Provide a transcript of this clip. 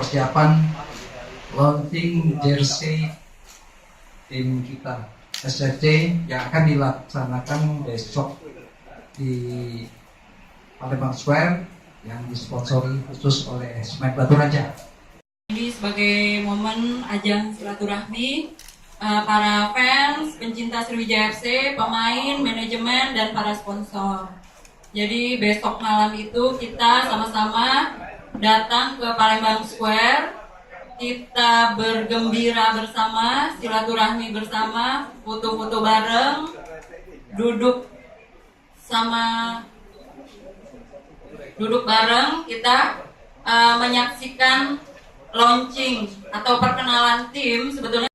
Persiapan launching jersey tim kita SFC yang akan dilaksanakan besok di Palembang Square yang disponsori khusus oleh Semen Batu Raja. Ini sebagai momen ajang silaturahmi para fans, pencinta Sriwijaya FC, pemain, manajemen, dan para sponsor. Jadi besok malam itu kita sama-sama datang ke Palembang Square, kita bergembira bersama, silaturahmi bersama, foto-foto bareng, duduk bareng, kita menyaksikan launching atau perkenalan tim sebetulnya.